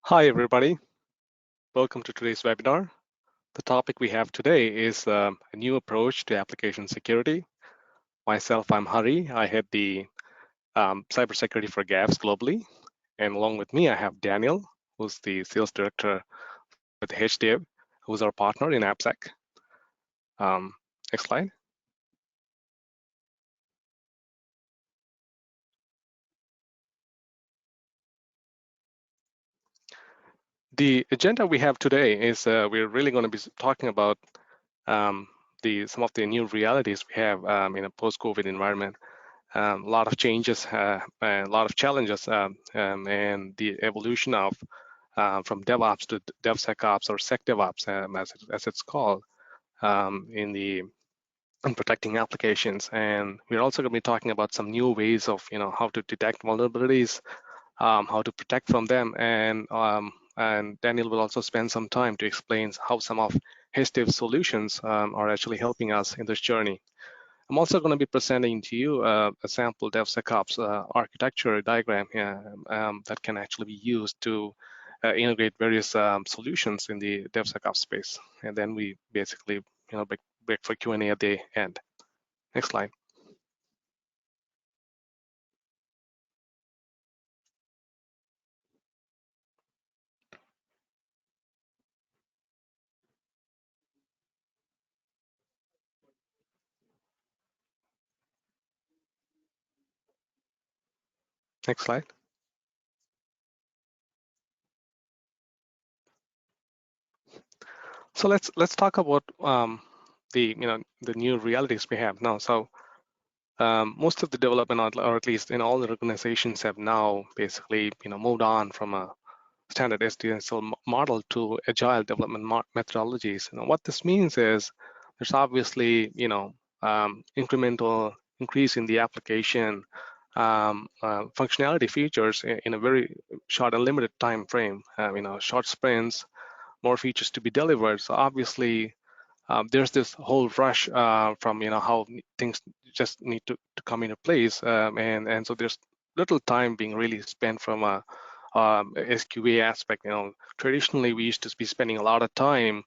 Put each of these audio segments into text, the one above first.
Hi, everybody. Welcome to today's webinar. The topic we have today is a new approach to application security. Myself, I'm Hari. I head the cybersecurity for GAVS globally. And along with me, I have Daniel, who's the sales director with Hdiv, who's our partner in AppSec. Next slide. The agenda we have today is we're really going to be talking about some of the new realities we have in a post-COVID environment. A lot of changes, and a lot of challenges, and the evolution of from DevOps to DevSecOps or SecDevOps, as it's called, in protecting applications. And we're also going to be talking about some new ways of how to detect vulnerabilities, how to protect from them, and Daniel will also spend some time to explain how some of Hdiv solutions are actually helping us in this journey. I'm also going to be presenting to you a sample DevSecOps architecture diagram that can actually be used to integrate various solutions in the DevSecOps space. And then we basically break for Q&A at the end. Next slide. Next slide. So let's talk about the new realities we have now. So most of the development, or at least in all the organizations, have now basically moved on from a standard SDLC model to agile development methodologies. What this means is there's obviously incremental increase in the application functionality features in a very short and limited time frame. Short sprints, more features to be delivered. So obviously there's this whole rush from how things just need to come into place, and so there's little time being really spent from a SQA aspect. Traditionally we used to be spending a lot of time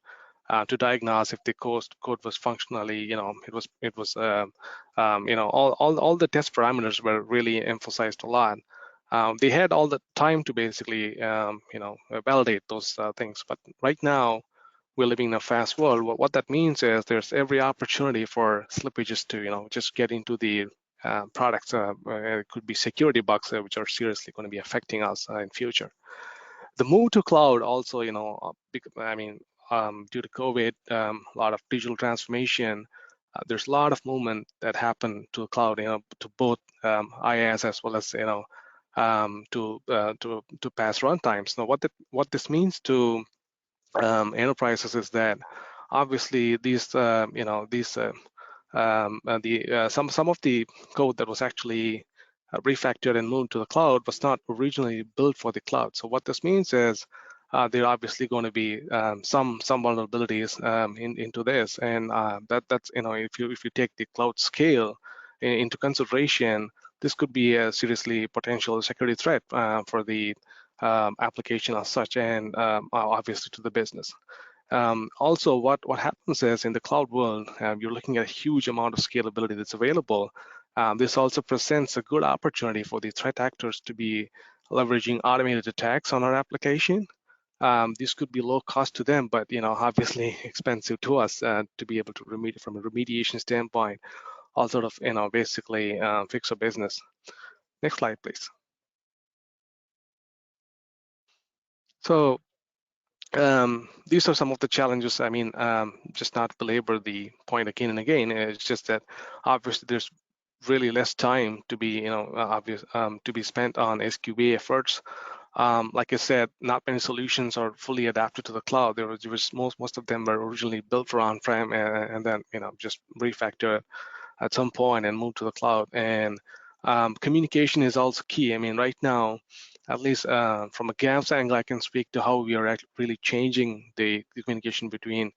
to diagnose if the code was functionally, all the test parameters were really emphasized a lot. They had all the time to basically, validate those things. But right now, we're living in a fast world. What that means is there's every opportunity for slippages to, just get into the products. It could be security bugs which are seriously going to be affecting us in future. The move to cloud also, due to COVID, a lot of digital transformation. There's a lot of movement that happened to the cloud, to both IaaS as well as to pass runtimes. Now, what this means to enterprises is that obviously some of the code that was actually refactored and moved to the cloud was not originally built for the cloud. So what this means is there are obviously going to be some vulnerabilities into this, and that's if you take the cloud scale into consideration, this could be a seriously potential security threat for the application as such, and obviously to the business. Also, what happens is in the cloud world, you're looking at a huge amount of scalability that's available. This also presents a good opportunity for the threat actors to be leveraging automated attacks on our application. This could be low cost to them, but obviously expensive to us to be able to remediate from a remediation standpoint, all sort of basically fix our business. Next slide, please. So these are some of the challenges. Just not belabor the point again and again. It's just that obviously there's really less time to be, to be spent on SQA efforts. Like I said, not many solutions are fully adapted to the cloud. There was most of them were originally built for on-prem and then just refactored at some point and moved to the cloud. And communication is also key. Right now, at least from a GAVS angle, I can speak to how we are really changing the communication between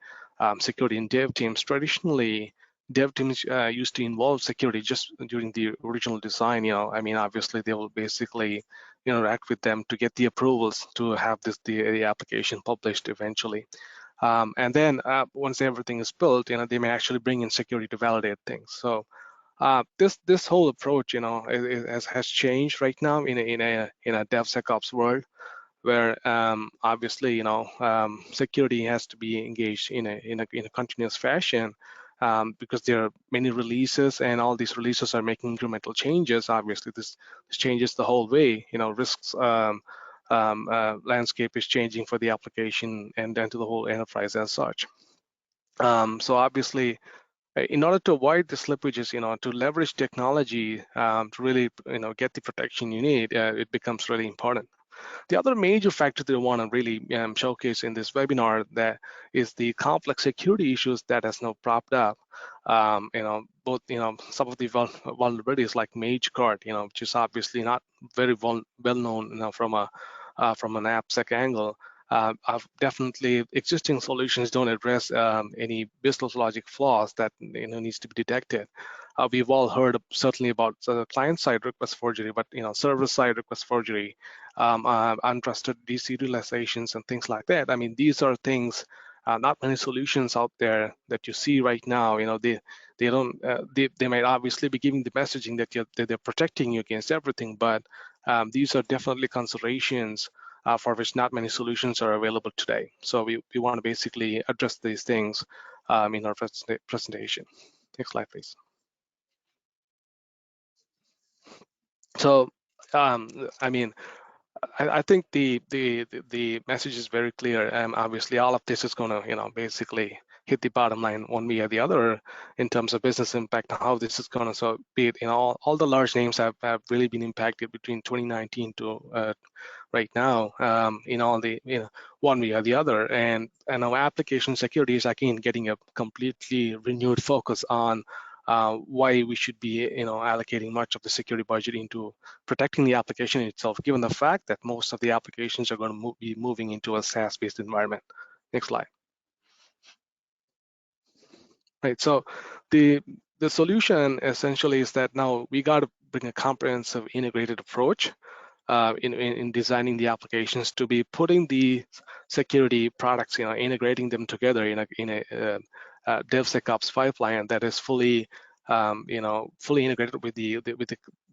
security and dev teams. Traditionally, dev teams used to involve security just during the original design. Obviously they will basically interact with them to get the approvals to have the application published eventually. And then once everything is built, they may actually bring in security to validate things. So this whole approach, has changed right now in a DevSecOps world, where obviously security has to be engaged in a continuous fashion, because there are many releases, and all these releases are making incremental changes. Obviously, this changes the whole way. Risks landscape is changing for the application and then to the whole enterprise as such. So obviously, in order to avoid the slippages, to leverage technology to really get the protection you need, it becomes really important. The other major factor that I want to really showcase in this webinar that is the complex security issues that has now propped up. Both some of the vulnerabilities like MageCard, which is obviously not very well known from an AppSec angle. Definitely, existing solutions don't address any business logic flaws that needs to be detected. We've all heard certainly about client-side request forgery, but server-side request forgery, untrusted deserializations, and things like that. I mean, these are things. Not many solutions out there that you see right now. They don't. They might obviously be giving the messaging that they're protecting you against everything, but these are definitely considerations for which not many solutions are available today. So we want to basically address these things in our presentation. Next slide, please. So, I mean, I think the message is very clear. Obviously, all of this is going to, basically hit the bottom line one way or the other in terms of business impact and how this is going to. So, be it, all the large names have really been impacted between 2019 to right now, in all the one way or the other, and our application security is again getting a completely renewed focus on why we should be allocating much of the security budget into protecting the application itself, given the fact that most of the applications are going to be moving into a SaaS-based environment. Next slide. Right. So the solution essentially is that now we got to bring a comprehensive integrated approach in designing the applications to be putting the security products, integrating them together in a DevSecOps pipeline that is fully integrated with the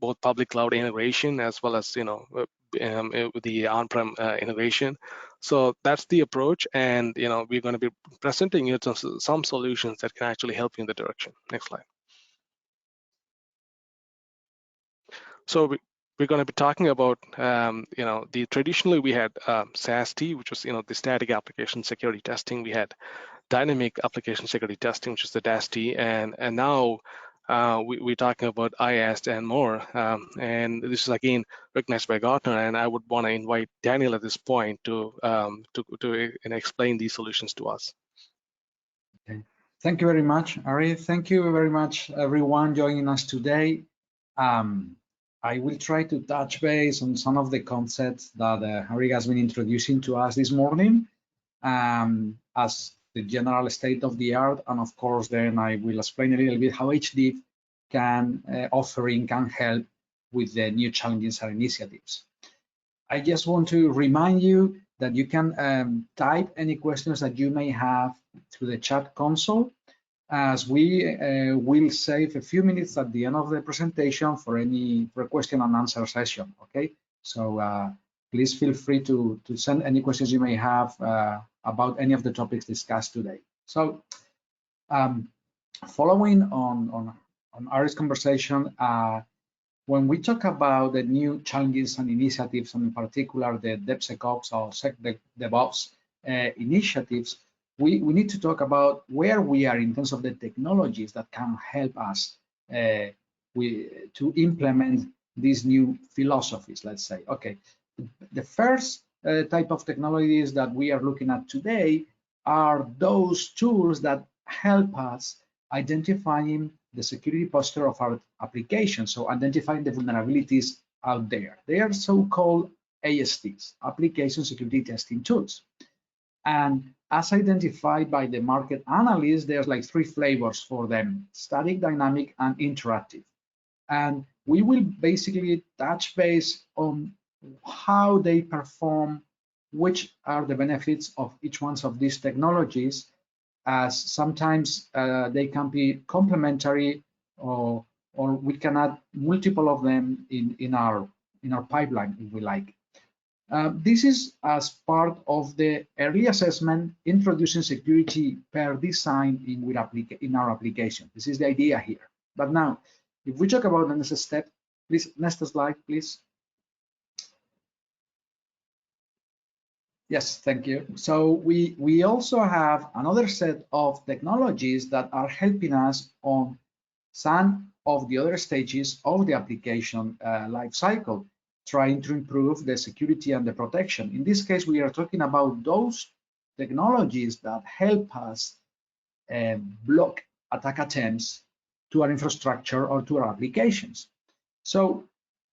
both public cloud integration as well as with the on-prem integration. So that's the approach, and we're going to be presenting you some solutions that can actually help you in the direction. Next slide. So we're going to be talking about, traditionally we had SAST, which was, the static application security testing. We had dynamic application security testing, which is the DAST, and now we're talking about IAST and more. And this is again recognized by Gartner, and I would want to invite Daniel at this point to explain these solutions to us. Okay. Thank you very much, Ari. Thank you very much, everyone joining us today. I will try to touch base on some of the concepts that Harry has been introducing to us this morning as the general state of the art, and of course then I will explain a little bit how Hdiv can help with the new challenges and initiatives. I just want to remind you that you can type any questions that you may have through the chat console, as we will save a few minutes at the end of the presentation for a question and answer session. Okay, so please feel free to send any questions you may have about any of the topics discussed today. So following on Ari's conversation, when we talk about the new challenges and initiatives, and in particular the DevSecOps or DevOps initiatives, we need to talk about where we are in terms of the technologies that can help us to implement these new philosophies, let's say. Okay, the first type of technologies that we are looking at today are those tools that help us identifying the security posture of our application, so identifying the vulnerabilities out there. They are so-called ASTs, Application Security Testing Tools. And as identified by the market analysts, there's like 3 flavors for them: static, dynamic, and interactive. And we will basically touch base on how they perform, which are the benefits of each one of these technologies, as sometimes they can be complementary, or we can add multiple of them in our pipeline if we like. This is as part of the early assessment, introducing security per design in our application. This is the idea here. But now, if we talk about the next step, please, next slide, please. Yes, thank you. So we also have another set of technologies that are helping us on some of the other stages of the application life cycle, trying to improve the security and the protection. In this case, we are talking about those technologies that help us block attack attempts to our infrastructure or to our applications. So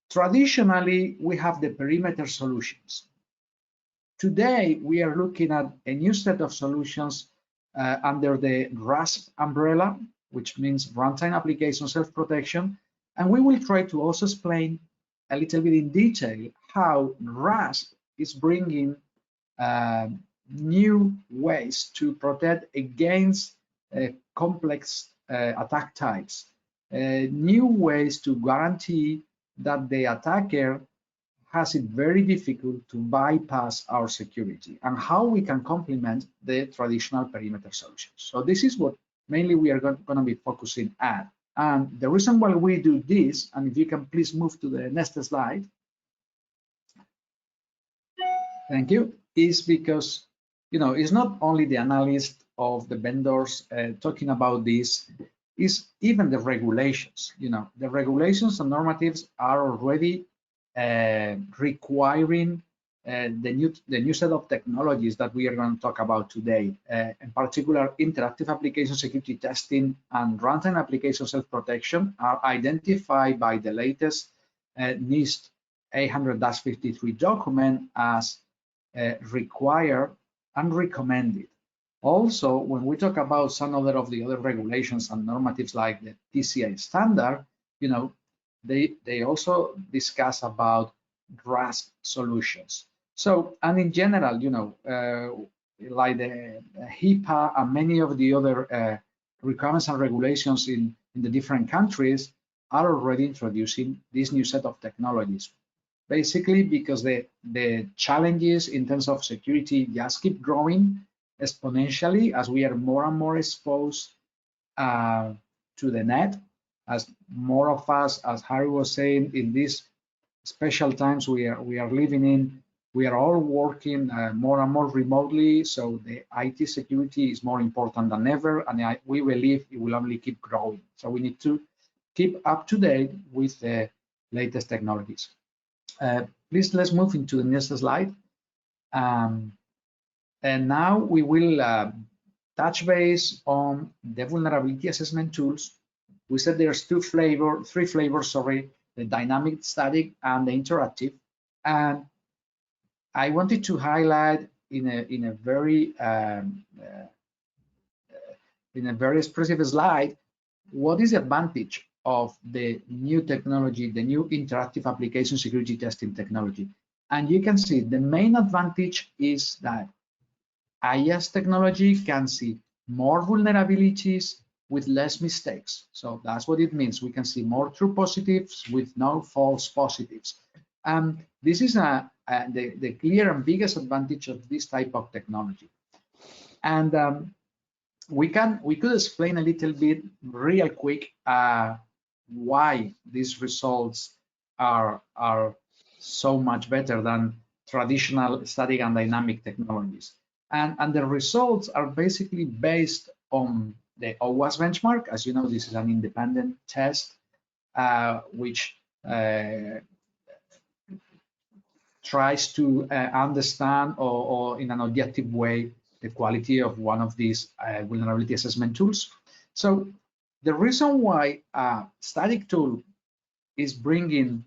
traditionally, we have the perimeter solutions. Today, we are looking at a new set of solutions under the RASP umbrella, which means Runtime-Application Self-Protection. And we will try to also explain a little bit in detail how RASP is bringing new ways to protect against complex attack types, new ways to guarantee that the attacker has it very difficult to bypass our security, and how we can complement the traditional perimeter solutions. So this is what mainly we are going to be focusing at. And the reason why we do this, and if you can please move to the next slide. Thank you. Is because, you know, it's not only the analyst of the vendors talking about this, is even the regulations. You know, the regulations and normatives are already requiring the new set of technologies that we are going to talk about today. In particular, interactive application security testing and runtime application self-protection are identified by the latest NIST 800-53 document as required and recommended. Also, when we talk about some of the other regulations and normatives like the PCI standard, you know, they also discuss about RASP solutions. So, and in general, you know, like the HIPAA and many of the other requirements and regulations in the different countries are already introducing this new set of technologies. Basically, because the challenges in terms of security just keep growing exponentially as we are more and more exposed to the net, as more of us, as Harry was saying, in these special times we are living in, we are all working more and more remotely, so the IT security is more important than ever, and we believe it will only keep growing. So we need to keep up to date with the latest technologies. Please, let's move into the next slide. And now we will touch base on the vulnerability assessment tools. We said there's three flavors, sorry, the dynamic, static, and the interactive. And I wanted to highlight in a very expressive slide what is the advantage of the new technology, the new interactive application security testing technology. And you can see the main advantage is that IAST technology can see more vulnerabilities with less mistakes. So that's what it means. We can see more true positives with no false positives. This is the clear and biggest advantage of this type of technology. And we could explain a little bit real quick why these results are so much better than traditional static and dynamic technologies. And the results are basically based on the OWASP benchmark. As you know, this is an independent test which tries to understand or in an objective way the quality of one of these vulnerability assessment tools. So the reason why a static tool is bringing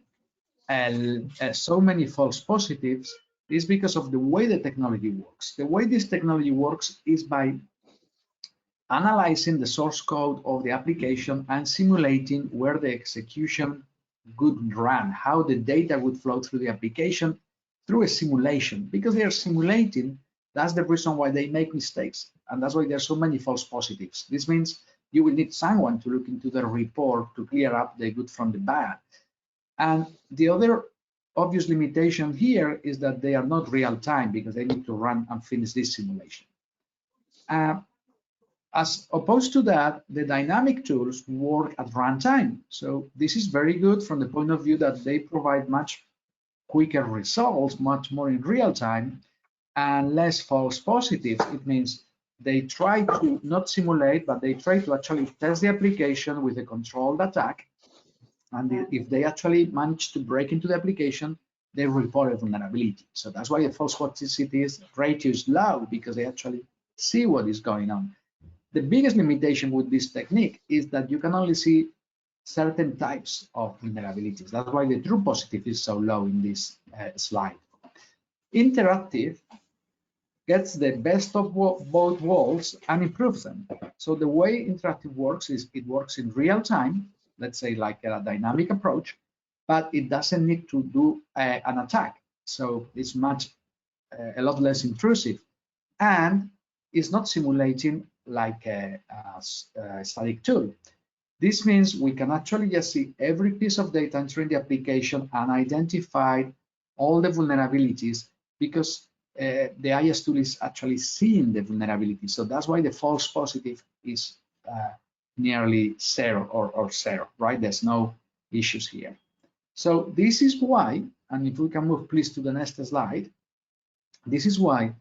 so many false positives is because of the way the technology works. The way this technology works is by analyzing the source code of the application and simulating where the execution would run, how the data would flow through the application through a simulation. Because they are simulating, that's the reason why they make mistakes. And that's why there's so many false positives. This means you will need someone to look into the report to clear up the good from the bad. And the other obvious limitation here is that they are not real time because they need to run and finish this simulation. As opposed to that, the dynamic tools work at runtime. So this is very good from the point of view that they provide much quicker results, much more in real time, and less false positives. It means they try to not simulate, but they try to actually test the application with a controlled attack. And if they actually manage to break into the application, they report a vulnerability. So that's why the false positives ratio is low, because they actually see what is going on. The biggest limitation with this technique is that you can only see certain types of vulnerabilities. That's why the true positive is so low in this slide. Interactive gets the best of both worlds and improves them. So the way interactive works is it works in real time, let's say like a dynamic approach, but it doesn't need to do an attack. So it's a lot less intrusive, and it's not simulating like a static tool. This means we can actually just see every piece of data entering the application and identify all the vulnerabilities, because the IAST tool is actually seeing the vulnerability. So that's why the false positive is nearly zero or zero, right? There's no issues here. So this is why, and if we can move please to the next slide, this is why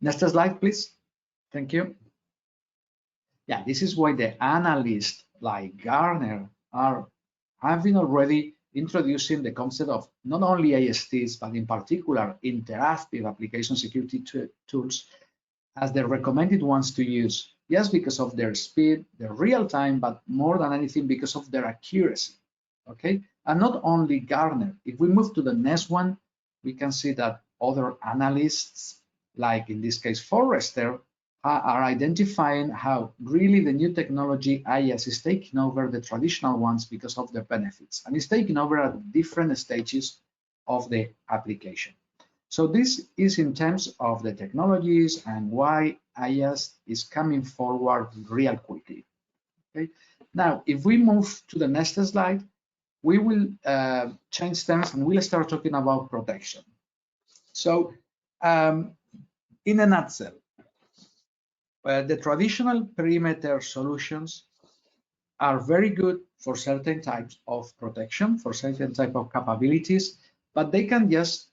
next slide, please. Thank you. Yeah, this is why the analysts like Gartner have been already introducing the concept of not only ISTs, but in particular interactive application security tools as the recommended ones to use. Yes, because of their speed, their real time, but more than anything because of their accuracy. Okay, and not only Gartner. If we move to the next one, we can see that other analysts, like in this case Forrester, are identifying how really the new technology IaaS is taking over the traditional ones because of their benefits, and it's taking over at different stages of the application. So this is in terms of the technologies and why IaaS is coming forward real quickly. Okay. Now, if we move to the next slide, we will change terms and we'll start talking about protection. So in a nutshell, the traditional perimeter solutions are very good for certain types of protection, for certain type of capabilities, but they can just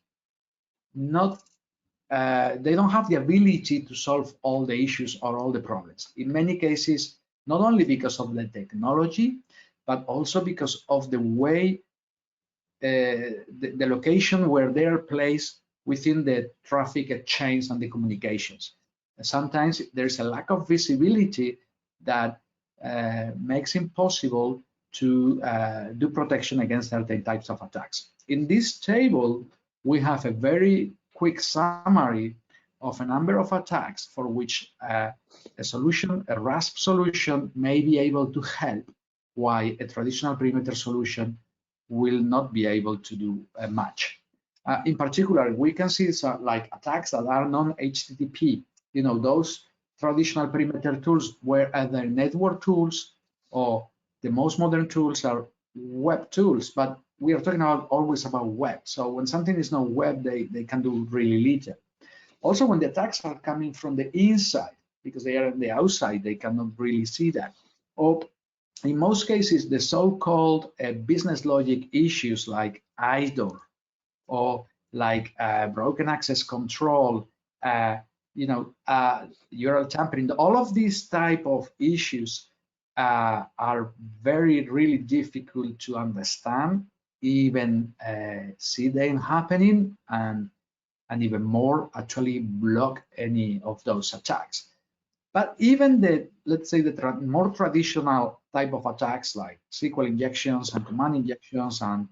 not, they don't have the ability to solve all the issues or all the problems. In many cases, not only because of the technology, but also because of the way, the location where they are placed within the traffic chains and the communications. Sometimes there's a lack of visibility that makes it impossible to do protection against certain types of attacks. In this table, we have a very quick summary of a number of attacks for which a solution, a RASP solution, may be able to help, why a traditional perimeter solution will not be able to do much. In particular, we can see like attacks that are non-HTTP. You know, those traditional perimeter tools were either network tools or the most modern tools are web tools, but we are talking always about web. So when something is not web, they can do really little. Also, when the attacks are coming from the inside, because they are on the outside, they cannot really see that. Or in most cases, the so-called business logic issues like IDOR or like broken access control, URL tampering, all of these type of issues are really difficult to understand, even see them happening, and even more actually block any of those attacks. But even the, let's say, the more traditional type of attacks like SQL injections and command injections and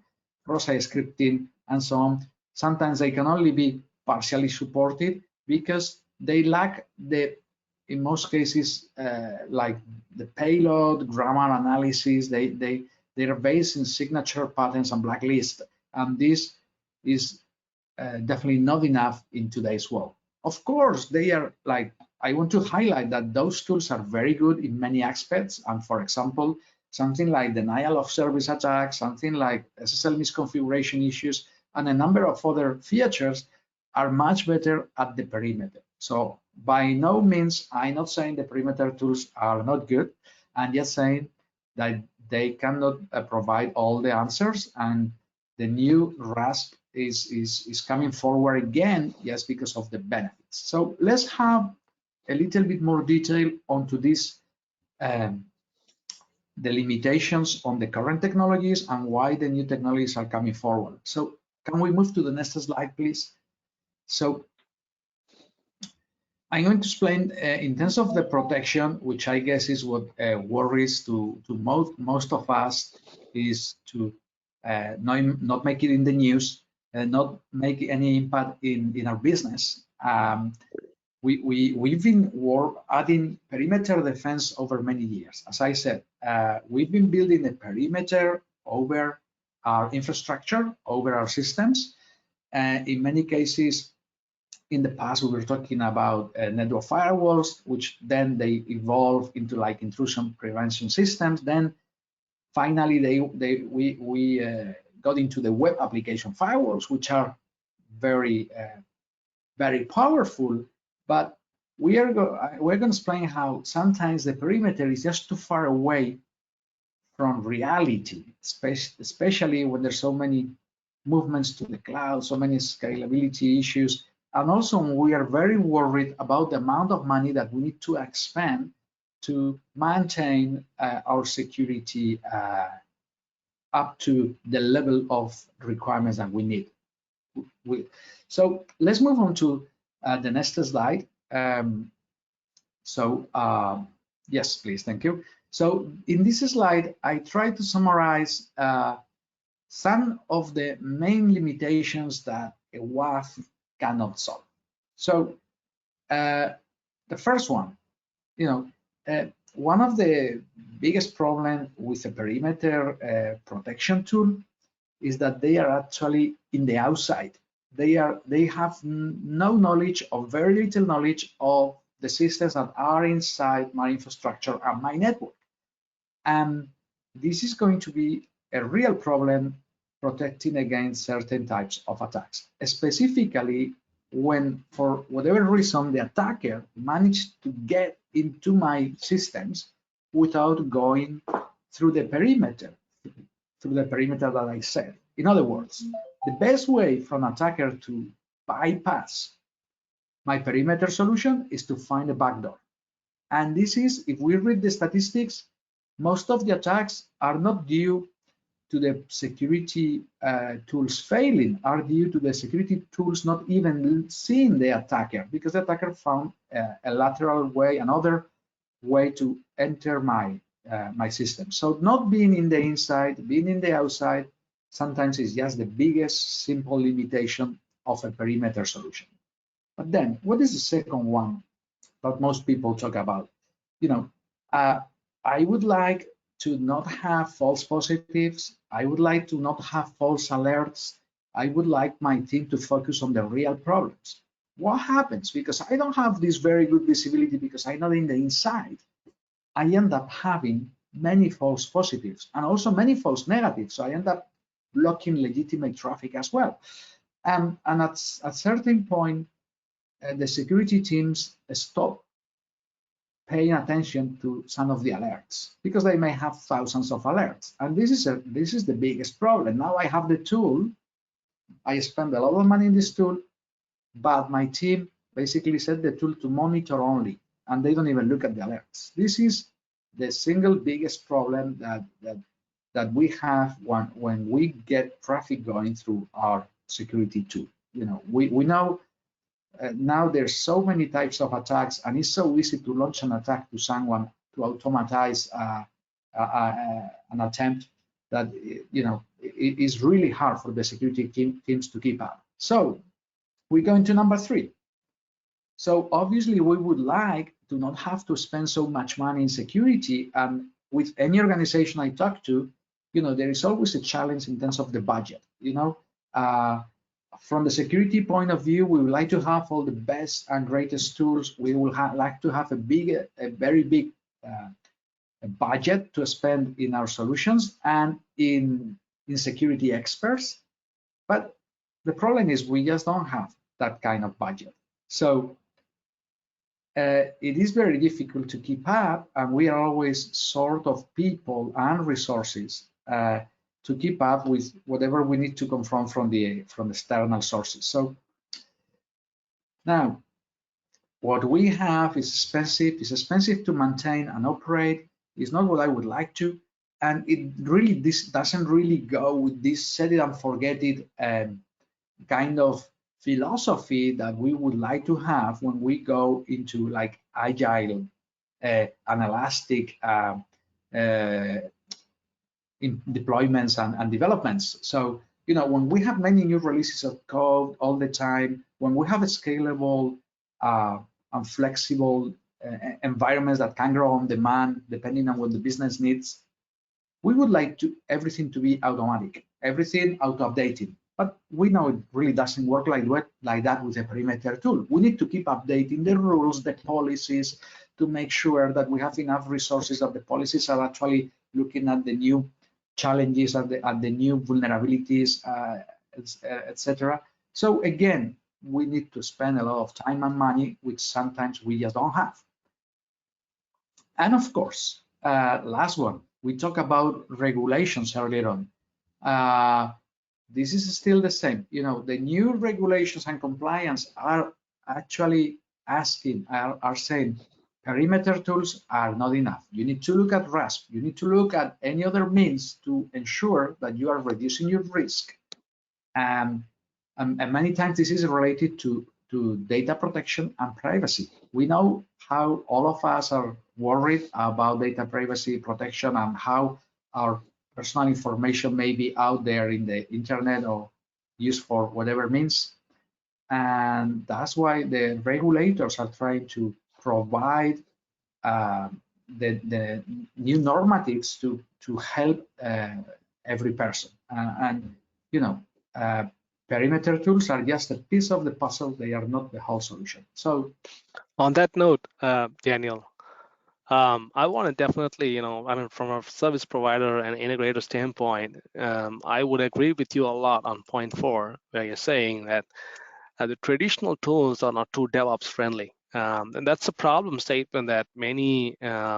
cross-site scripting and so on, sometimes they can only be partially supported because they lack the in most cases, like the payload, grammar analysis, they are based in signature patterns and blacklist, and this is definitely not enough in today's world. Of course, they are like, I want to highlight that those tools are very good in many aspects. And for example, something like denial of service attacks, something like SSL misconfiguration issues, and a number of other features are much better at the perimeter. So by no means, I'm not saying the perimeter tools are not good. I'm just saying that they cannot provide all the answers, and the new RASP is coming forward again just because of the benefits. So let's have a little bit more detail onto this, the limitations on the current technologies and why the new technologies are coming forward. So can we move to the next slide, please? So I'm going to explain in terms of the protection, which I guess is what worries to most of us, is to not make it in the news, not make any impact in our business. We've been adding perimeter defense over many years. As I said, we've been building a perimeter over our infrastructure, over our systems. In many cases, in the past, we were talking about network firewalls, which then they evolve into like intrusion prevention systems. Then finally, we got into the web application firewalls, which are very powerful. But we're going to explain how sometimes the perimeter is just too far away from reality, especially when there's so many movements to the cloud, so many scalability issues. And also, we are very worried about the amount of money that we need to expend to maintain our security up to the level of requirements that we need. So let's move on to the next slide. Yes, please, thank you. So in this slide, I try to summarize some of the main limitations that a WAF cannot solve. So the first one, one of the biggest problems with a perimeter protection tool is that they are actually in the outside. They have no knowledge or very little knowledge of the systems that are inside my infrastructure and my network. And this is going to be a real problem protecting against certain types of attacks, specifically when, for whatever reason, the attacker managed to get into my systems without going through the perimeter that I said. In other words, the best way for an attacker to bypass my perimeter solution is to find a backdoor. And this is, if we read the statistics, most of the attacks are not due to the security tools failing, are due to the security tools not even seeing the attacker, because the attacker found a lateral way, another way to enter my system. So not being in the inside, being in the outside, sometimes is just the biggest simple limitation of a perimeter solution. But then, what is the second one that most people talk about? I would like to not have false positives. I would like to not have false alerts. I would like my team to focus on the real problems. What happens? Because I don't have this very good visibility because I'm not in the inside, I end up having many false positives and also many false negatives. So I end up blocking legitimate traffic as well. And at a certain point, the security teams stop paying attention to some of the alerts because they may have thousands of alerts. And this is the biggest problem. Now I have the tool, I spend a lot of money in this tool, but my team basically set the tool to monitor only, and they don't even look at the alerts. This is the single biggest problem that we have when we get traffic going through our security tool. We know now there's so many types of attacks, and it's so easy to launch an attack to someone to automatize an attempt that it is really hard for the security teams to keep up. So we go into number 3. So obviously we would like do not have to spend so much money in security. And with any organization I talk to, there is always a challenge in terms of the budget. From the security point of view, we would like to have all the best and greatest tools. We will like to have a very big budget to spend in our solutions and in security experts. But the problem is we just don't have that kind of budget. So it is very difficult to keep up, and we are always short of people and resources to keep up with whatever we need to confront from external sources. So now, what we have is expensive. It's expensive to maintain and operate. It's not what I would like to, and this doesn't really go with this set it and forget it kind of philosophy that we would like to have when we go into like agile and elastic in deployments and developments. So, when we have many new releases of code all the time, when we have a scalable and flexible environments that can grow on demand depending on what the business needs, we would like everything to be automatic, everything auto-updating. But we know it really doesn't work like that with a perimeter tool. We need to keep updating the rules, the policies, to make sure that we have enough resources, that the policies are actually looking at the new challenges, at the new vulnerabilities, etc. So again, we need to spend a lot of time and money, which sometimes we just don't have. And of course, last one, we talked about regulations earlier on. This is still the same. The new regulations and compliance are actually are saying perimeter tools are not enough. You need to look at RASP. You need to look at any other means to ensure that you are reducing your risk. And many times this is related to data protection and privacy. We know how all of us are worried about data privacy protection and how our personal information may be out there in the internet or used for whatever means. And that's why the regulators are trying to provide the new normatives to help every person. Perimeter tools are just a piece of the puzzle. They are not the whole solution. So on that note, Daniel, I want to definitely, from a service provider and integrator standpoint, I would agree with you a lot on point 4, where you're saying that the traditional tools are not too DevOps friendly. And that's a problem statement that many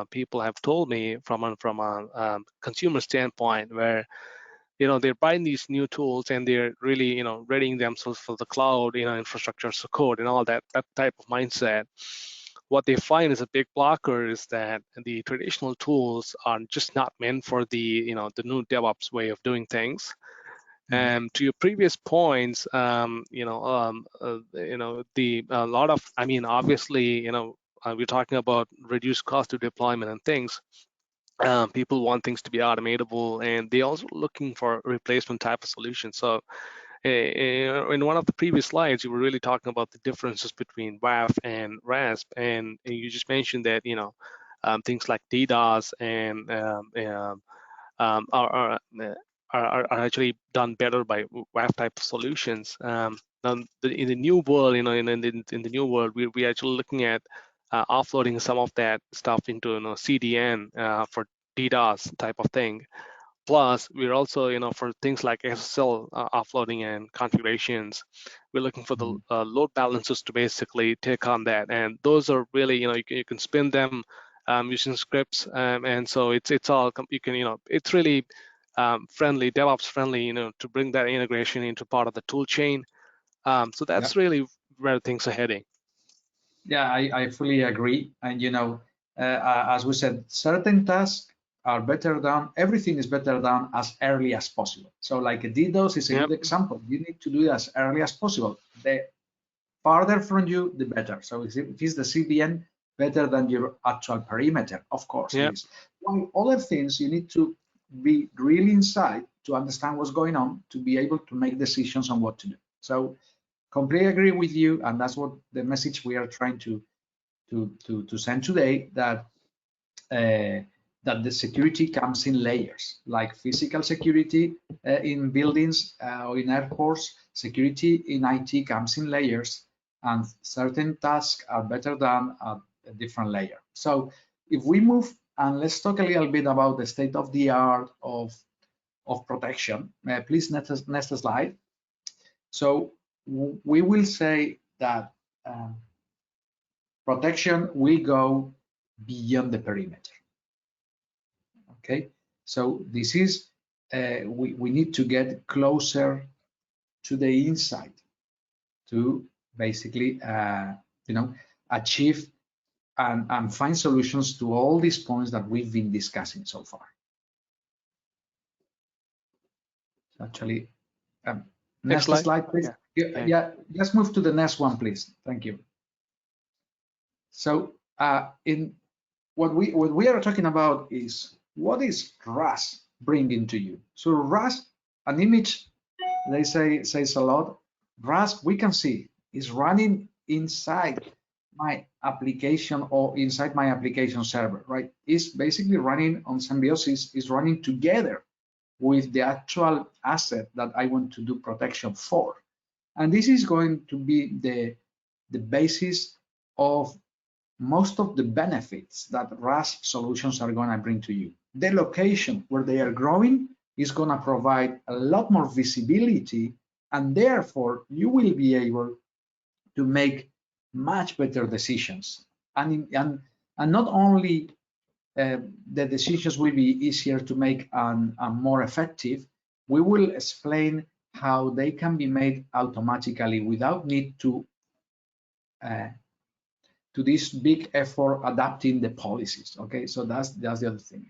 people have told me from a consumer standpoint, where they're buying these new tools and they're really readying themselves for the cloud, infrastructure as a code and all that type of mindset. What they find is a big blocker is that the traditional tools are just not meant for the the new DevOps way of doing things. And to your previous points, obviously, we're talking about reduced cost of deployment and things. People want things to be automatable, and they're also looking for replacement type of solutions. So in one of the previous slides, you were really talking about the differences between WAF and RASP, and you just mentioned that things like DDoS and are actually done better by WAF type of solutions. In the new world, in the new world, we're actually looking at offloading some of that stuff into CDN for DDoS type of thing. Plus, we're also, for things like SSL offloading and configurations, we're looking for the load balancers to basically take on that. And those are really, you can spin them using scripts, and so it's all you can, it's really friendly, DevOps friendly, to bring that integration into part of the tool chain. So that's really where things are heading. Yeah, I fully agree. And as we said, certain tasks are better done. Everything is better done as early as possible. So like a DDoS is a good example. You need to do it as early as possible. The farther from you, the better. So if it's the CDN, better than your actual perimeter, of course. It is. While other things, you need to be really inside to understand what's going on, to be able to make decisions on what to do. So completely agree with you, and that's what the message we are trying to to send today that that the security comes in layers, like physical security in buildings or in airports. Security in IT comes in layers, and certain tasks are better done at a different layer. So if we move, and let's talk a little bit about the state of the art of protection. Please, next slide. So we will say that protection will go beyond the perimeter. Okay, so this is we need to get closer to the inside to basically achieve and find solutions to all these points that we've been discussing so far. Actually, next slide, please. Yeah, let's move to the next one, please. Thank you. So in what we are talking about is, what is RASP bringing to you? So RASP, an image, they say says a lot. RASP, we can see, is running inside my application or inside my application server, right? It's basically running on symbiosis, is running together with the actual asset that I want to do protection for. And this is going to be the basis of most of the benefits that RASP solutions are going to bring to you. The location where they are growing is going to provide a lot more visibility, and therefore you will be able to make much better decisions. And not only the decisions will be easier to make and more effective, we will explain how they can be made automatically without need to this big effort adapting the policies. Okay, so that's the other thing.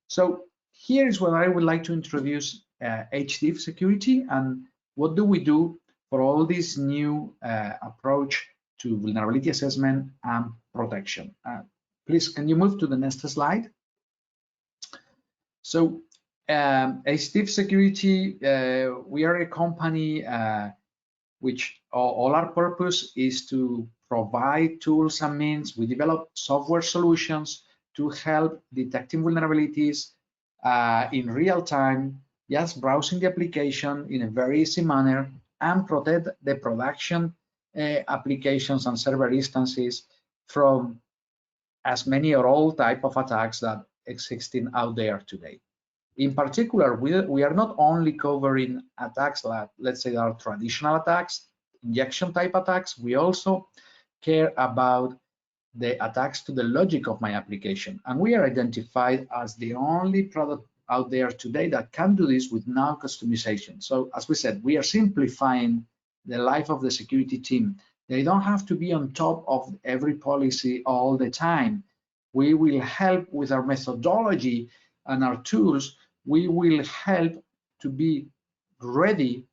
So here is where I would like to introduce Hdiv Security and what do we do for all this new approach to vulnerability assessment and protection. Please, can you move to the next slide? So Hdiv Security, we are a company which all our purpose is to provide tools and means. We develop software solutions to help detecting vulnerabilities in real time, just browsing the application in a very easy manner, and protect the production applications and server instances from as many or all type of attacks that existing out there today. In particular, we are not only covering attacks like, let's say, our traditional attacks, injection type attacks. We also care about the attacks to the logic of my application. And we are identified as the only product out there today that can do this with no customization. So as we said, we are simplifying the life of the security team. They don't have to be on top of every policy all the time. We will help with our methodology and our tools. We will help to be ready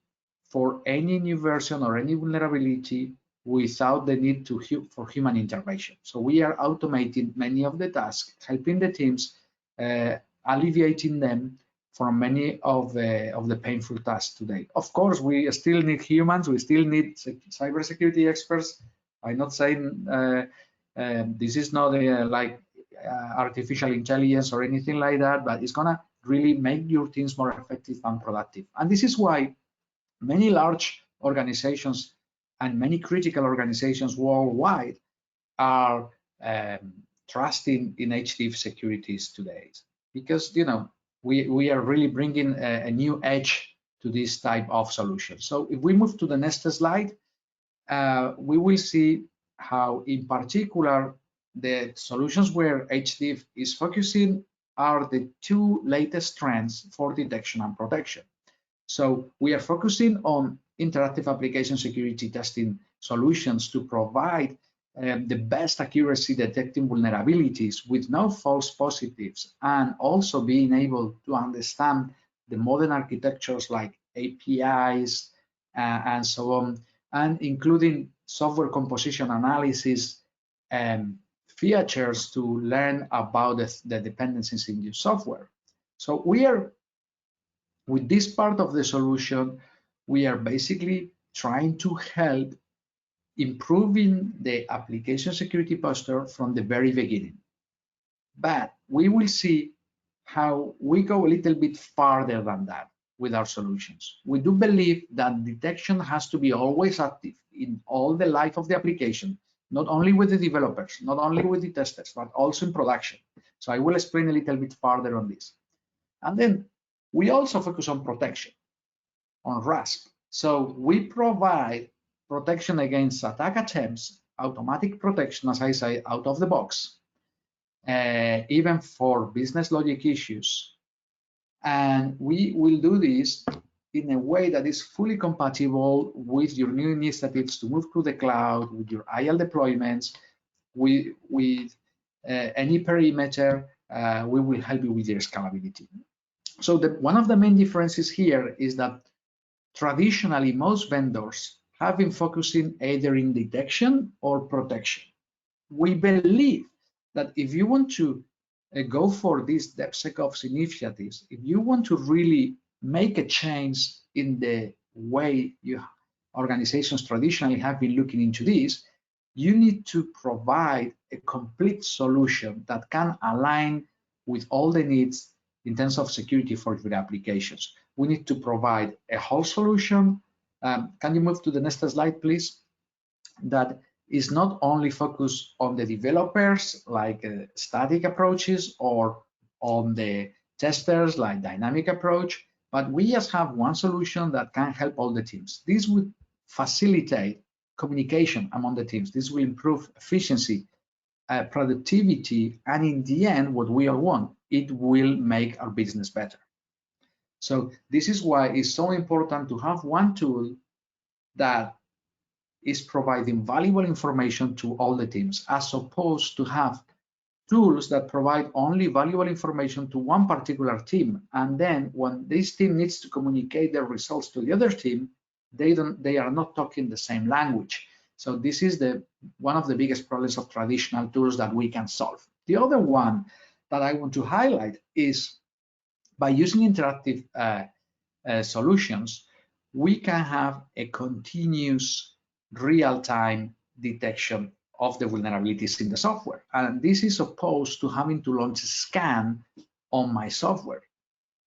for any new version or any vulnerability without the need for human intervention. So we are automating many of the tasks, helping the teams, alleviating them from many of the painful tasks today. Of course, we still need humans. We still need cybersecurity experts. I'm not saying this is not like artificial intelligence or anything like that, but it's gonna really make your teams more effective and productive. And this is why many large organizations and many critical organizations worldwide are trusting in Hdiv Securities today, because we are really bringing a new edge to this type of solution. So if we move to the next slide, we will see how, in particular, the solutions where Hdiv is focusing are the two latest trends for detection and protection. So we are focusing on interactive application security testing solutions to provide the best accuracy detecting vulnerabilities with no false positives, and also being able to understand the modern architectures like APIs and so on, and including software composition analysis features to learn about the dependencies in your software. So we are, with this part of the solution, we are basically trying to help improving the application security posture from the very beginning. But we will see how we go a little bit farther than that with our solutions. We do believe that detection has to be always active in all the life of the application, not only with the developers, not only with the testers, but also in production. So I will explain a little bit further on this. And then we also focus on protection, on RASP. So we provide protection against attack attempts, automatic protection, as I say, out of the box, even for business logic issues. And we will do this in a way that is fully compatible with your new initiatives to move to the cloud, with your IL deployments, with any perimeter. We will help you with your scalability. So one of the main differences here is that traditionally most vendors have been focusing either in detection or protection. We believe that if you want to go for these DevSecOps initiatives, if you want to really make a change in the way organizations traditionally have been looking into this, you need to provide a complete solution that can align with all the needs in terms of security for your applications. We need to provide a whole solution. Can you move to the next slide, please? That is not only focused on the developers, like static approaches, or on the testers, like dynamic approach, but we just have one solution that can help all the teams. This would facilitate communication among the teams. This will improve efficiency, productivity, and in the end, what we all want, it will make our business better. So this is why it's so important to have one tool that is providing valuable information to all the teams, as opposed to have tools that provide only valuable information to one particular team. And then when this team needs to communicate their results to the other team, they are not talking the same language. So this is one of the biggest problems of traditional tools that we can solve. The other one that I want to highlight is by using interactive solutions, we can have a continuous real-time detection of the vulnerabilities in the software. And this is opposed to having to launch a scan on my software.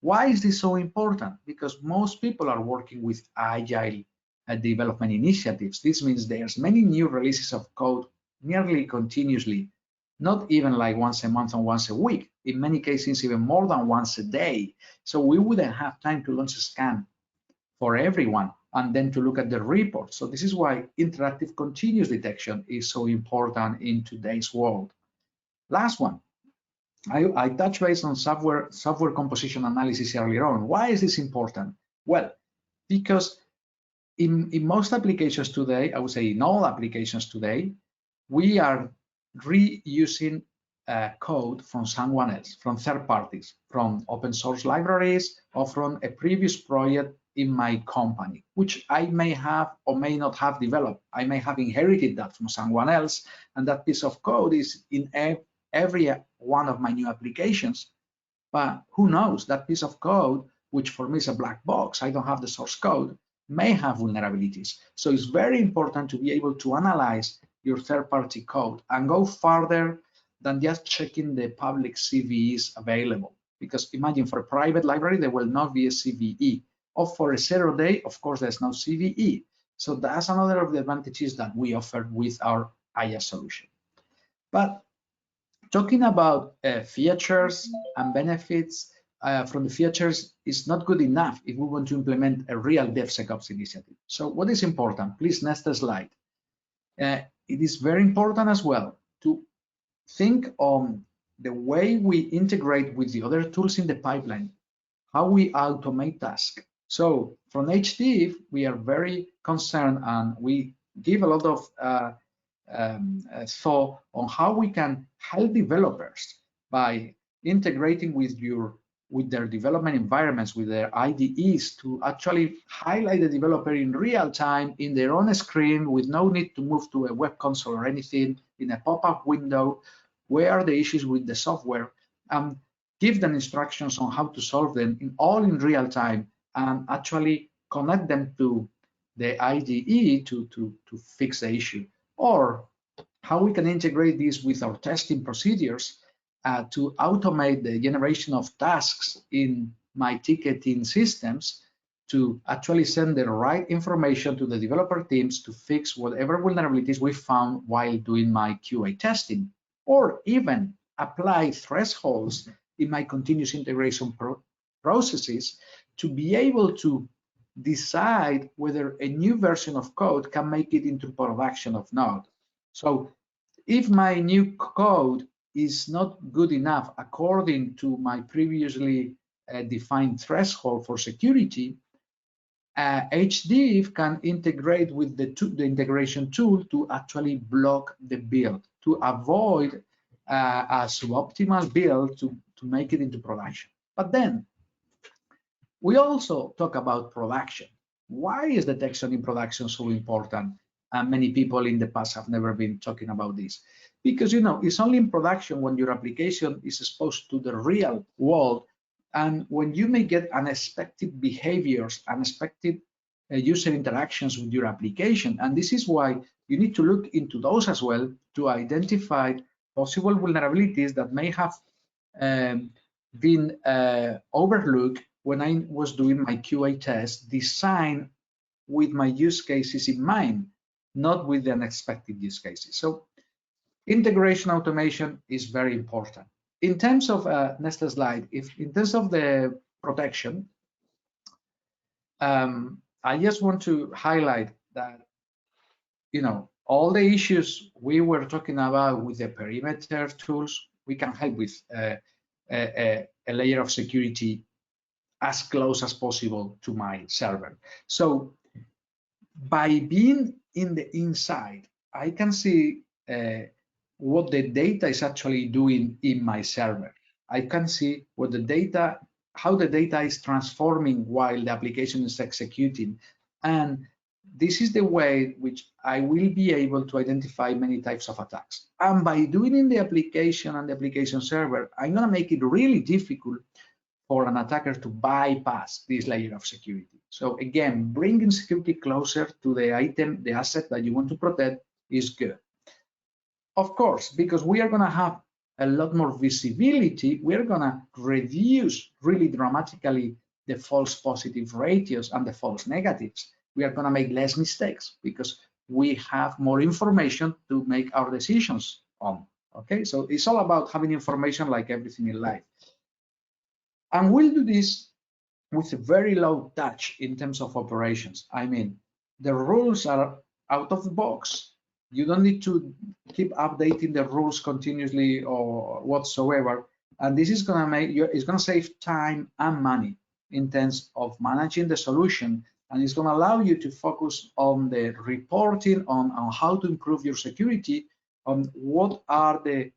Why is this so important? Because most people are working with agile development initiatives. This means there's many new releases of code nearly continuously, not even like once a month or once a week. In many cases, even more than once a day. So we wouldn't have time to launch a scan for everyone and then to look at the report. So this is why interactive continuous detection is so important in today's world. Last one, I touched base on software composition analysis earlier on. Why is this important? Well, because in most applications today, I would say in all applications today, we are reusing code from someone else, from third parties, from open source libraries, or from a previous project in my company, which I may have or may not have developed. I may have inherited that from someone else, and that piece of code is in every one of my new applications. But who knows, that piece of code, which for me is a black box, I don't have the source code, may have vulnerabilities. So it's very important to be able to analyze your third-party code and go further than just checking the public CVEs available. Because imagine for a private library, there will not be a CVE. Or for a 0-day, of course, there's no CVE. So that's another of the advantages that we offer with our IAST solution. But talking about features and benefits from the features is not good enough if we want to implement a real DevSecOps initiative. So what is important? Please, next slide. It is very important as well to think on the way we integrate with the other tools in the pipeline, how we automate tasks. So from Hdiv, we are very concerned and we give a lot of thought on how we can help developers by integrating with their development environments, with their IDEs, to actually highlight the developer in real time in their own screen with no need to move to a web console or anything, in a pop-up window. Where are the issues with the software? Give them instructions on how to solve them all in real time, and actually connect them to the IDE to fix the issue, or how we can integrate this with our testing procedures to automate the generation of tasks in my ticketing systems to actually send the right information to the developer teams to fix whatever vulnerabilities we found while doing my QA testing, or even apply thresholds in my continuous integration processes to be able to decide whether a new version of code can make it into production or not. So if my new code is not good enough according to my previously defined threshold for security, Hdiv can integrate with the integration tool to actually block the build, to avoid a suboptimal build to make it into production. But then we also talk about production. Why is detection in production so important? And many people in the past have never been talking about this. Because, it's only in production when your application is exposed to the real world, and when you may get unexpected behaviors, unexpected user interactions with your application. And this is why you need to look into those as well to identify possible vulnerabilities that may have been overlooked when I was doing my QA test, designed with my use cases in mind, not with the unexpected use cases. So integration automation is very important. In terms of, next slide, in terms of the protection, I just want to highlight that, all the issues we were talking about with the perimeter tools, we can help with a layer of security as close as possible to my server. So by being in the inside, I can see what the data is actually doing in my server. I can see what the data, how the data is transforming while the application is executing. And this is the way which I will be able to identify many types of attacks. And by doing in the application and the application server, I'm going to make it really difficult for an attacker to bypass this layer of security. So again, bringing security closer to the item, the asset that you want to protect is good. Of course, because we are going to have a lot more visibility, we're going to reduce really dramatically the false positive ratios and the false negatives. We are going to make less mistakes because we have more information to make our decisions on. Okay, so it's all about having information like everything in life. And we'll do this with a very low touch in terms of operations. I mean, the rules are out of the box. You don't need to keep updating the rules continuously or whatsoever. And this is going to make you, it's going to save time and money in terms of managing the solution. And it's going to allow you to focus on the reporting, on how to improve your security, on what are the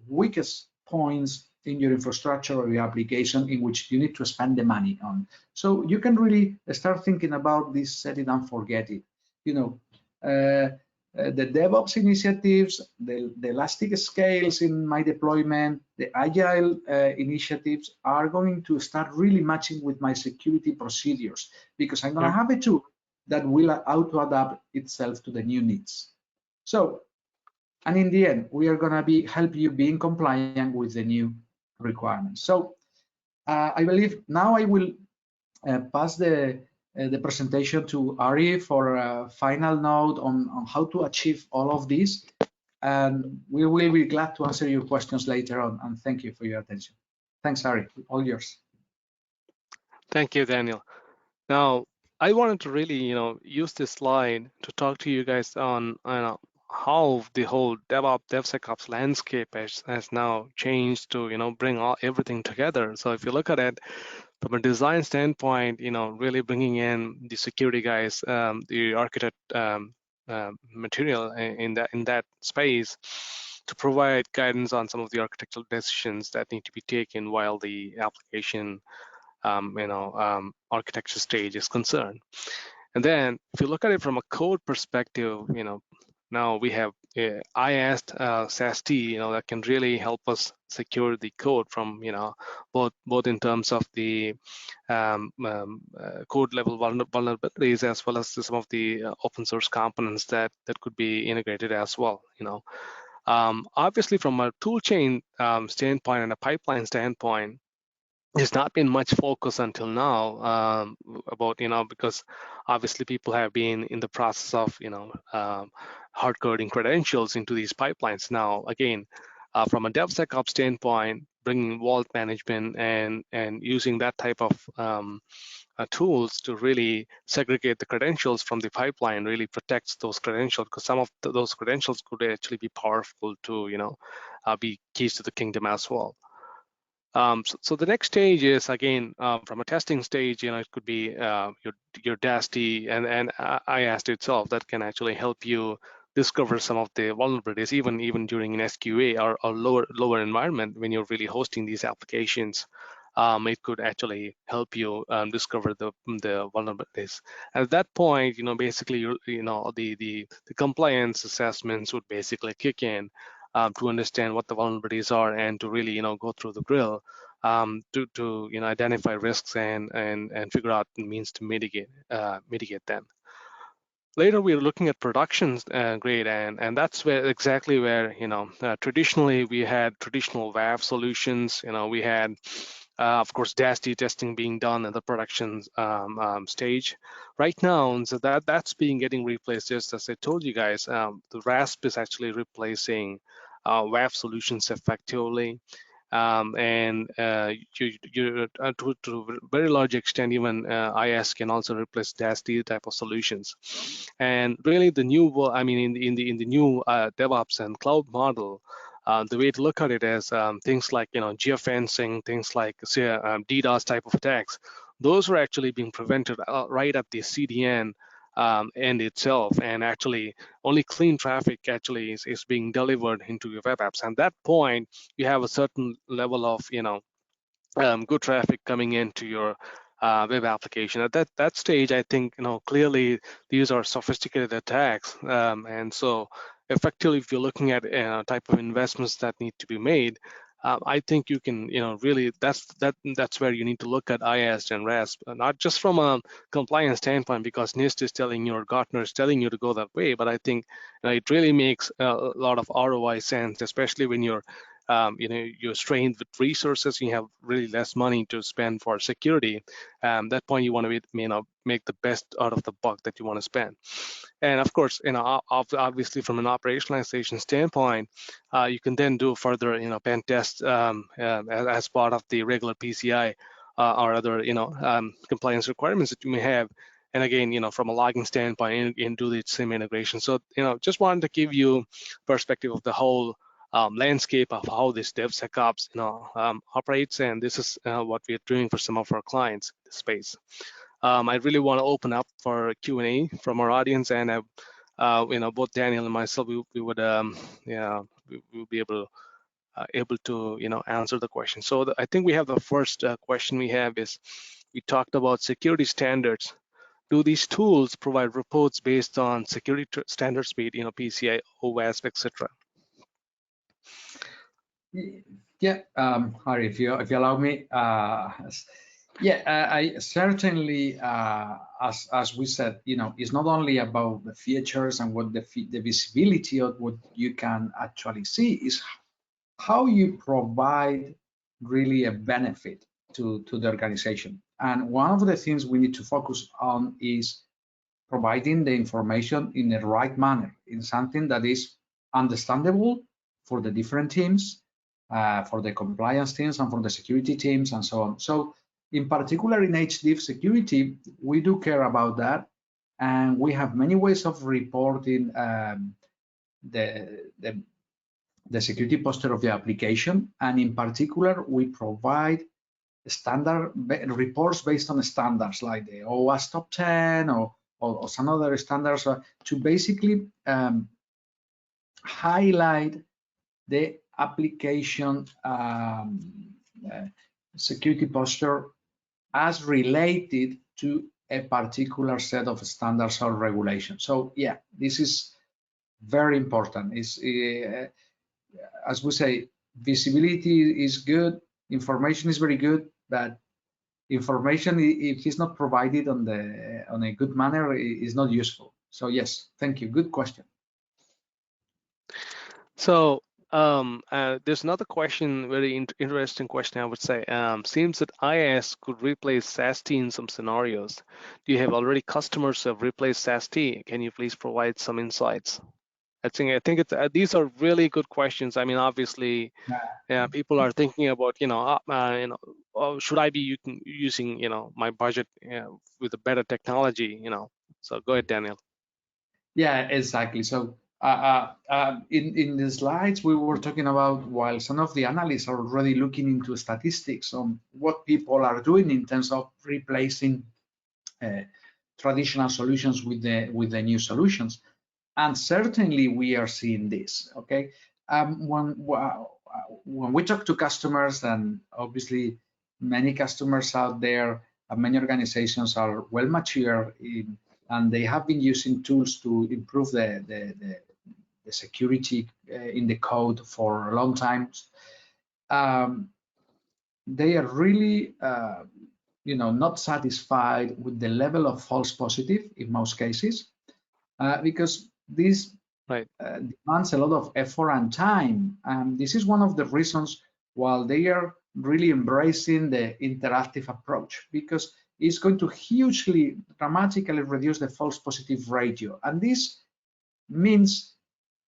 weakest points in your infrastructure or your application in which you need to spend the money on. So you can really start thinking about this, set it and forget it. The DevOps initiatives, the elastic scales in my deployment, the agile initiatives are going to start really matching with my security procedures, because I'm going to have a tool that will auto-adapt itself to the new needs. So, and in the end, we are going to help you being compliant with the new requirements. So I believe now I will pass the presentation to Ari for a final note on how to achieve all of this. And we will be glad to answer your questions later on. And thank you for your attention. Thanks, Ari. All yours. Thank you, Daniel. Now, I wanted to really, use this slide to talk to you guys on how the whole DevOps, DevSecOps landscape has now changed to, bring everything together. So if you look at it from a design standpoint, really bringing in the security guys, the architect material in that space to provide guidance on some of the architectural decisions that need to be taken while the application architecture stage is concerned. And then if you look at it from a code perspective, now we have IAST SAST, that can really help us secure the code from, both in terms of the code level vulnerabilities as well as some of the open source components that could be integrated as well. Obviously, from a tool chain standpoint and a pipeline standpoint, there's not been much focus until now about, because obviously people have been in the process of, hard coding credentials into these pipelines. Now, again, from a DevSecOps standpoint, bringing vault management and using that type of tools to really segregate the credentials from the pipeline really protects those credentials, because some of those credentials could actually be powerful to, be keys to the kingdom as well. So the next stage is, again, from a testing stage, it could be your DAST and IAST itself that can actually help you discover some of the vulnerabilities, even during an SQA or lower environment when you're really hosting these applications. It could actually help you discover the vulnerabilities. At that point, basically, the compliance assessments would basically kick in. To understand what the vulnerabilities are and to really go through the drill to identify risks and figure out means to mitigate them. Later, we're looking at production grade, and that's exactly where traditionally we had traditional WAF solutions. We had of course, DAST testing being done at the production stage. Right now, so that's getting replaced. Just as I told you guys, the RASP is actually replacing WAF solutions effectively. And to a very large extent, even IaaS can also replace DAST type of solutions. And really, the new, in the new DevOps and cloud model, the way to look at it is things like geofencing, things like DDoS type of attacks. Those are actually being prevented right at the CDN end itself, and actually only clean traffic actually is being delivered into your web apps. And at that point, you have a certain level of good traffic coming into your web application. At that stage, I think clearly these are sophisticated attacks, and so effectively, if you're looking at type of investments that need to be made, I think you can really that's where you need to look at IAST and RASP, not just from a compliance standpoint, because NIST is telling you or Gartner is telling you to go that way, but I think it really makes a lot of ROI sense, especially when you're you're strained with resources, you have really less money to spend for security. That point, you want to make the best out of the buck that you want to spend. And of course, obviously from an operationalization standpoint, you can then do further, pen tests as part of the regular PCI or other, compliance requirements that you may have. And again, from a logging standpoint, and do the SIM integration. So, just wanted to give you perspective of the whole landscape of how this DevSecOps operates, and this is what we are doing for some of our clients in this space. I really want to open up for Q&A from our audience, and both Daniel and myself, we would we'll be able to answer the question. So I think we have the first question we have is, we talked about security standards. Do these tools provide reports based on security standards, be it PCI, OWASP, etc.? Yeah, Harry, if you allow me, I certainly, as we said, it's not only about the features and what the visibility of what you can actually see, is how you provide really a benefit to the organization. And one of the things we need to focus on is providing the information in the right manner, in something that is understandable for the different teams, for the compliance teams and for the security teams and so on. So in particular in Hdiv Security, we do care about that. And we have many ways of reporting the security posture of the application. And in particular, we provide standard reports based on standards like the OWASP top 10 or some other standards to basically highlight the application security posture as related to a particular set of standards or regulations. So yeah, this is very important. Is as we say, visibility is good, information is very good, but information, if it's not provided on a good manner, is not useful. So yes, thank you. Good question. So there's another question, very interesting question, I would say. Seems that IAST could replace SAST in some scenarios. Do you have already customers who have replaced SAST? Can you please provide some insights? I think it's these are really good questions. I mean, obviously, people are thinking about, oh, should I be using, my budget with a better technology, So go ahead, Daniel. Yeah, exactly. So in the slides we were talking about, while some of the analysts are already looking into statistics on what people are doing in terms of replacing traditional solutions with the new solutions, and certainly we are seeing this. Okay, when we talk to customers, and obviously many customers out there, many organizations are well mature in, and they have been using tools to improve the security in the code for a long time. They are really, not satisfied with the level of false positive in most cases, because this demands a lot of effort and time. And this is one of the reasons why they are really embracing the interactive approach, because it's going to hugely, dramatically reduce the false positive ratio. And this means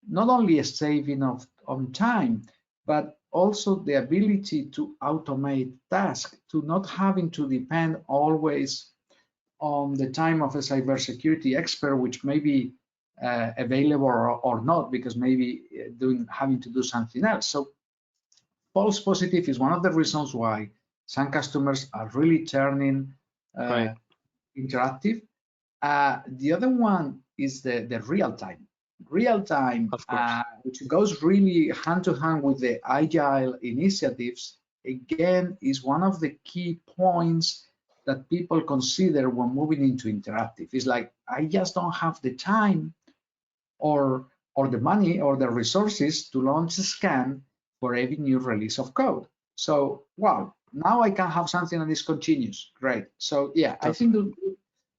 not only a saving on time, but also the ability to automate tasks, to not having to depend always on the time of a cybersecurity expert, which may be available or not, because maybe having to do something else. So false positive is one of the reasons why some customers are really turning interactive. The other one is the real time. Real time, which goes really hand to hand with the agile initiatives, again, is one of the key points that people consider when moving into interactive. It's like, I just don't have the time or the money or the resources to launch a scan for every new release of code. So, wow, now I can have something that is continuous. Great. So yeah, I think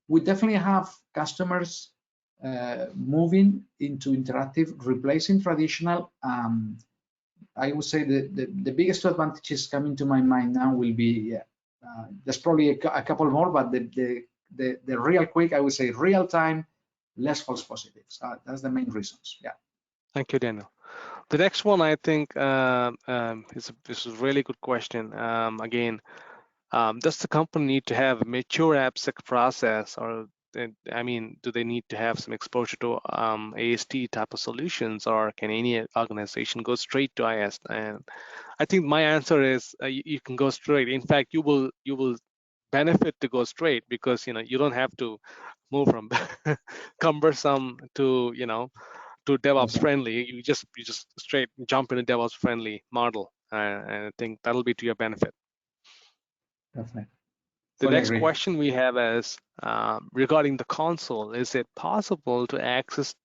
we definitely have customers moving into interactive, replacing traditional. I would say the biggest advantages coming to my mind now will be, there's probably a couple more, but the real quick, I would say real time, less false positives. That's the main reasons. Yeah. Thank you, Daniel. The next one, I think, is a really good question. Again, does the company need to have a mature AppSec process, or I mean, do they need to have some exposure to AST type of solutions, or can any organization go straight to IAST? And I think my answer is you can go straight. In fact, you will benefit to go straight, because you don't have to move from cumbersome to to DevOps friendly. You just straight jump in a DevOps friendly model, and I think that'll be to your benefit. Definitely. The next question we have is regarding the console. Is it possible to access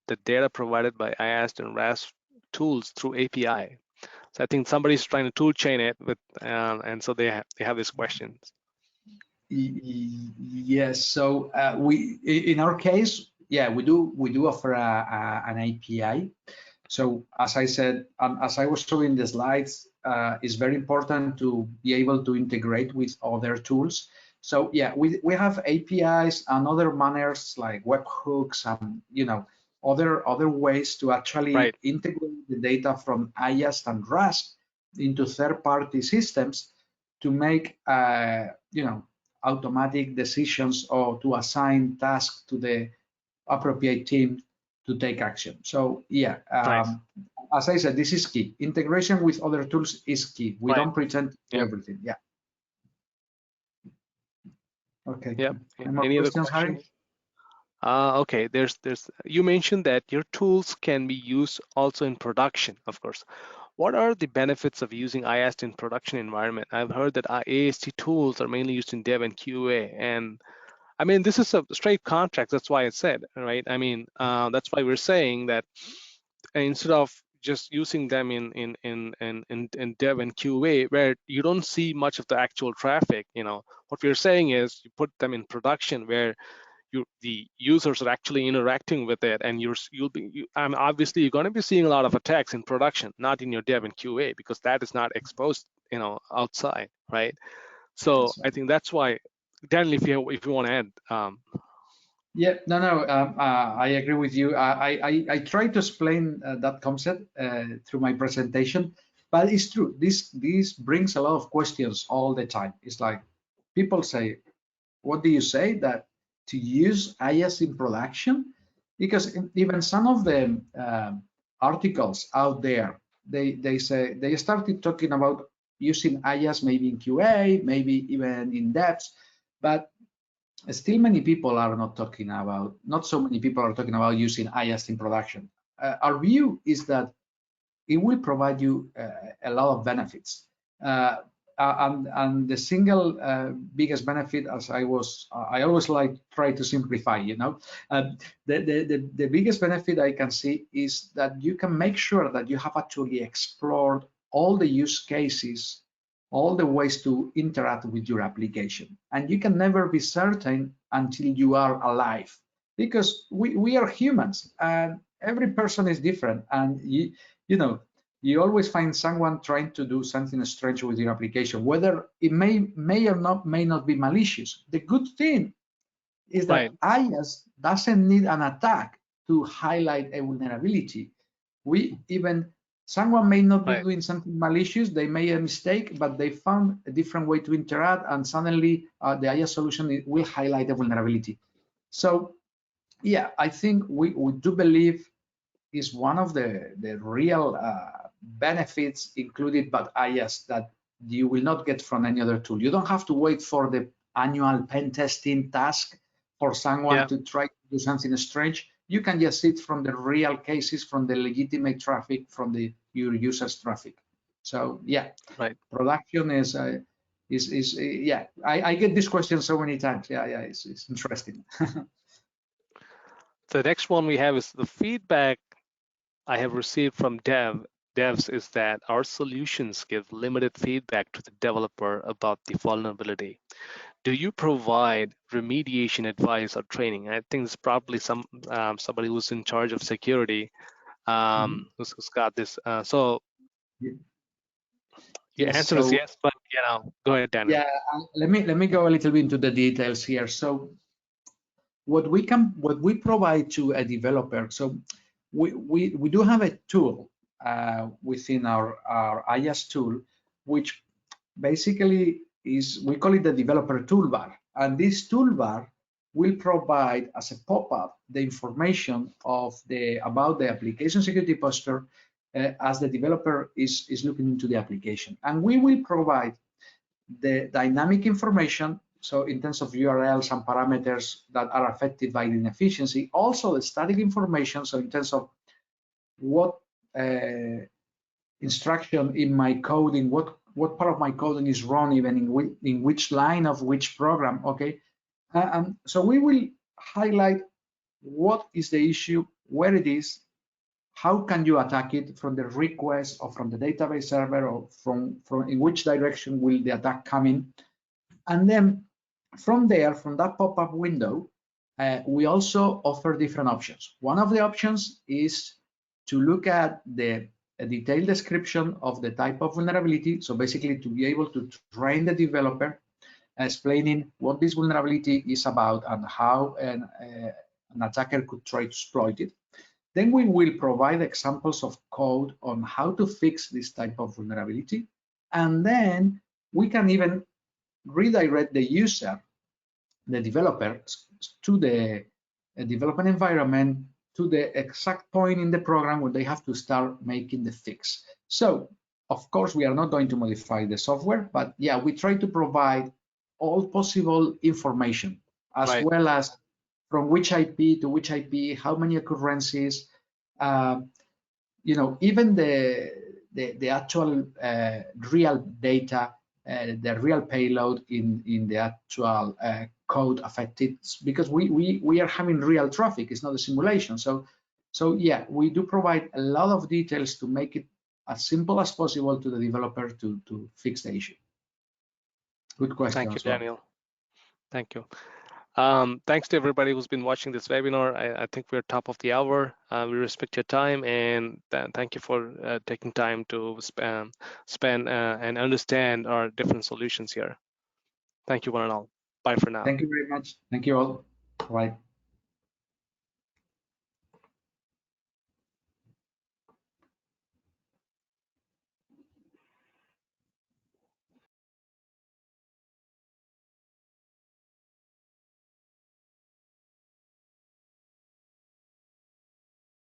the data provided by IAST and RASP tools through API? So I think somebody's trying to tool chain it with, and so they have these questions. Yes. So we, in our case, yeah, we do offer an API. So as I said, as I was showing the slides, it's very important to be able to integrate with other tools. So yeah, we have APIs and other manners like webhooks and other ways to actually integrate the data from IAST and RASP into third-party systems to make automatic decisions or to assign tasks to the appropriate team to take action. So yeah, as I said, this is key. Integration with other tools is key. We don't pretend to do everything. Yeah. Okay. Yeah. Any other questions, Harry? Okay. There's you mentioned that your tools can be used also in production, of course. What are the benefits of using IAST in production environment? I've heard that AST tools are mainly used in dev and QA, and I mean, this is a straight contract. That's why it's said, right? I mean, that's why we're saying that instead of just using them in dev and QA, where you don't see much of the actual traffic, what we're saying is you put them in production where the users are actually interacting with it, and obviously you're going to be seeing a lot of attacks in production, not in your dev and QA, because that is not exposed, outside, right? So I think that's why, Daniel, if you want to add. Yeah, no, I agree with you. I try to explain that concept through my presentation, but it's true. This brings a lot of questions all the time. It's like people say, what do you say that to use IaaS in production? Because even some of the articles out there, they say they started talking about using IaaS maybe in QA, maybe even in devs, but still many people are not so many people are talking about using IAST in production. Our view is that it will provide you a lot of benefits. And the single biggest benefit, as I always like try to simplify, the biggest benefit I can see is that you can make sure that you have actually explored all the use cases, all the ways to interact with your application. And you can never be certain until you are alive, because we are humans and every person is different. And you always find someone trying to do something strange with your application, whether it may not be malicious. The good thing is that IaaS doesn't need an attack to highlight a vulnerability. Someone may not be doing something malicious, they made a mistake, but they found a different way to interact, and suddenly the IaaS solution will highlight a vulnerability. So yeah, I think we do believe is one of the real benefits included by IaaS that you will not get from any other tool. You don't have to wait for the annual pen testing task for someone to try to do something strange. You can just see it from the real cases, from the legitimate traffic, from your users' traffic. So yeah, production is yeah. I get this question so many times. Yeah, it's interesting. The next one we have is the feedback I have received from devs is that our solutions give limited feedback to the developer about the vulnerability. Do you provide remediation advice or training? I think it's probably somebody who's in charge of security who's got this. So your answer is yes, but go ahead, Daniel. Yeah, let me go a little bit into the details here. So what we provide to a developer. So we do have a tool within our IaaS tool, which basically we call it the developer toolbar. And this toolbar will provide as a pop-up the information about the application security posture as the developer is looking into the application. And we will provide the dynamic information, so in terms of URLs and parameters that are affected by the inefficiency, also the static information, so in terms of what instruction in my coding, what part of my coding is wrong, even in which line of which program, okay? So we will highlight what is the issue, where it is, how can you attack it from the request or from the database server, or from in which direction will the attack come in. And then from there, from that pop-up window, we also offer different options. One of the options is to look at a detailed description of the type of vulnerability. So basically to be able to train the developer, explaining what this vulnerability is about and how an attacker could try to exploit it. Then we will provide examples of code on how to fix this type of vulnerability. And then we can even redirect the user, the developer, to the development environment, to the exact point in the program where they have to start making the fix. So, of course, we are not going to modify the software, but yeah, we try to provide all possible information, as well as from which IP to which IP, how many occurrences, even the actual real data, the real payload in the actual code affected, because we are having real traffic. It's not a simulation. So yeah, we do provide a lot of details to make it as simple as possible to the developer to fix the issue. Good question. Thank you, as well. Daniel. Thank you. Thanks to everybody who's been watching this webinar. I think we're top of the hour. We respect your time, and thank you for taking time to spend and understand our different solutions here. Thank you, one and all. Bye for now. Thank you very much. Thank you all. Bye.